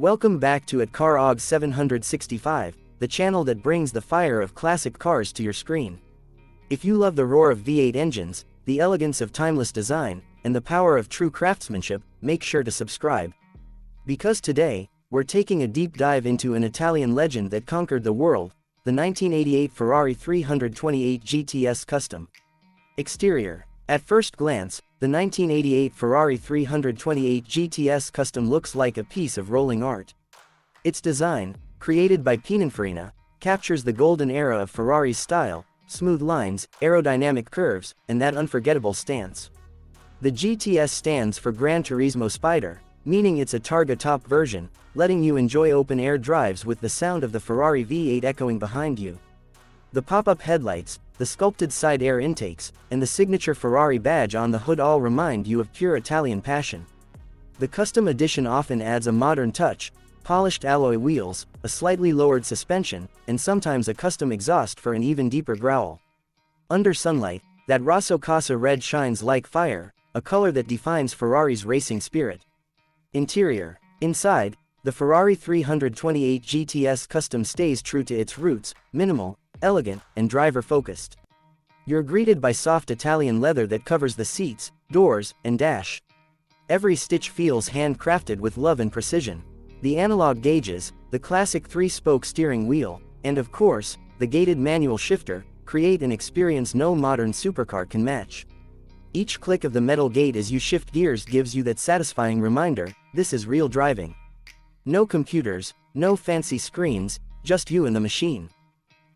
Welcome back to CarOg 765, the channel that brings the fire of classic cars to your screen. If you love the roar of V8 engines, the elegance of timeless design, and the power of true craftsmanship, make sure to subscribe. Because today, we're taking a deep dive into an Italian legend that conquered the world, the 1988 Ferrari 328 GTS Custom. Exterior. At first glance, the 1988 Ferrari 328 GTS Custom looks like a piece of rolling art. Its design, created by Pininfarina, captures the golden era of Ferrari's style, smooth lines, aerodynamic curves, and that unforgettable stance. The GTS stands for Gran Turismo Spider, meaning it's a Targa top version, letting you enjoy open-air drives with the sound of the Ferrari V8 echoing behind you. The pop-up headlights, the sculpted side air intakes, and the signature Ferrari badge on the hood all remind you of pure Italian passion. The custom edition often adds a modern touch, polished alloy wheels, a slightly lowered suspension, and sometimes a custom exhaust for an even deeper growl. Under sunlight, that Rosso Casa red shines like fire, a color that defines Ferrari's racing spirit. Interior. Inside, the Ferrari 328 GTS Custom stays true to its roots, minimal, elegant, and driver-focused. You're greeted by soft Italian leather that covers the seats, doors, and dash. Every stitch feels handcrafted with love and precision. The analog gauges, the classic three-spoke steering wheel, and of course, the gated manual shifter, create an experience no modern supercar can match. Each click of the metal gate as you shift gears gives you that satisfying reminder, this is real driving. No computers, no fancy screens, just you and the machine.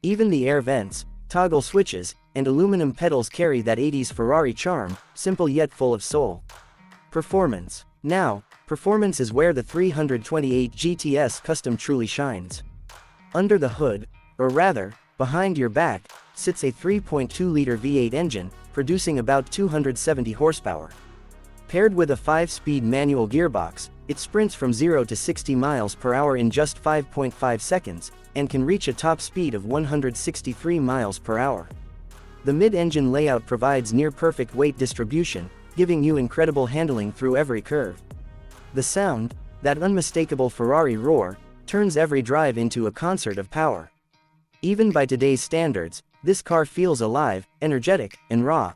Even the air vents, toggle switches, and aluminum pedals carry that 80s Ferrari charm, simple yet full of soul. Performance. Now, performance is where the 328 GTS Custom truly shines. Under the hood, or rather, behind your back, sits a 3.2-liter V8 engine, producing about 270 horsepower. Paired with a 5-speed manual gearbox, it sprints from 0 to 60 miles per hour in just 5.5 seconds, and can reach a top speed of 163 miles per hour. The mid-engine layout provides near-perfect weight distribution, giving you incredible handling through every curve. The sound, that unmistakable Ferrari roar, turns every drive into a concert of power. Even by today's standards, this car feels alive, energetic, and raw.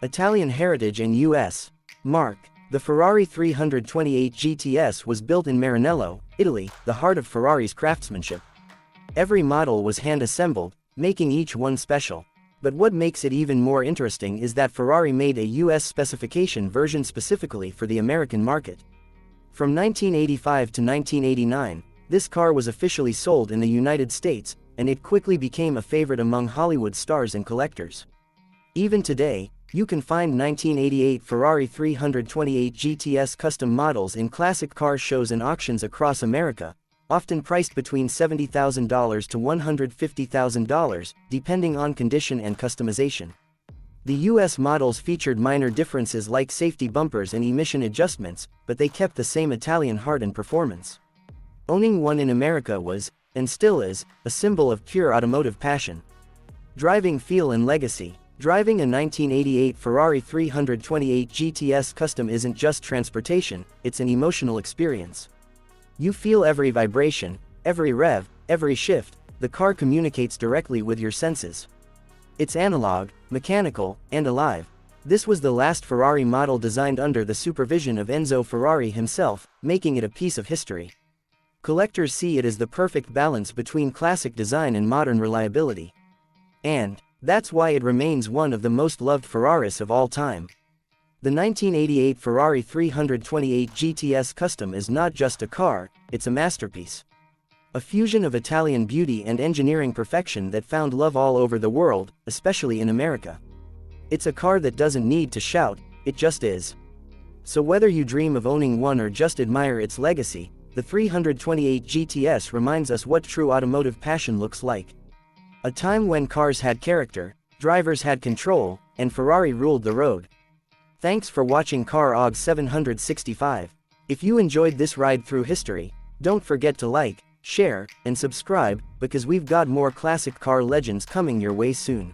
Italian heritage and U.S. mark. The Ferrari 328 GTS was built in Maranello, Italy, the heart of Ferrari's craftsmanship. Every model was hand-assembled, making each one special. But what makes it even more interesting is that Ferrari made a US specification version specifically for the American market. From 1985 to 1989, this car was officially sold in the United States, and it quickly became a favorite among Hollywood stars and collectors. Even today, you can find 1988 Ferrari 328 GTS Custom models in classic car shows and auctions across America, often priced between $70,000 to $150,000, depending on condition and customization. The US models featured minor differences like safety bumpers and emission adjustments, but they kept the same Italian heart and performance. Owning one in America was, and still is, a symbol of pure automotive passion. Driving feel and legacy. Driving a 1988 Ferrari 328 GTS Custom isn't just transportation, it's an emotional experience. You feel every vibration, every rev, every shift. The car communicates directly with your senses. It's analog, mechanical, and alive. This was the last Ferrari model designed under the supervision of Enzo Ferrari himself, making it a piece of history. Collectors see it as the perfect balance between classic design and modern reliability. And that's why it remains one of the most loved Ferraris of all time. The 1988 Ferrari 328 GTS Custom is not just a car, it's a masterpiece. A fusion of Italian beauty and engineering perfection that found love all over the world, especially in America. It's a car that doesn't need to shout, it just is. So whether you dream of owning one or just admire its legacy, the 328 GTS reminds us what true automotive passion looks like. A time when cars had character, drivers had control, and Ferrari ruled the road. Thanks for watching CarOg 765. If you enjoyed this ride through history, don't forget to like, share, and subscribe, because we've got more classic car legends coming your way soon.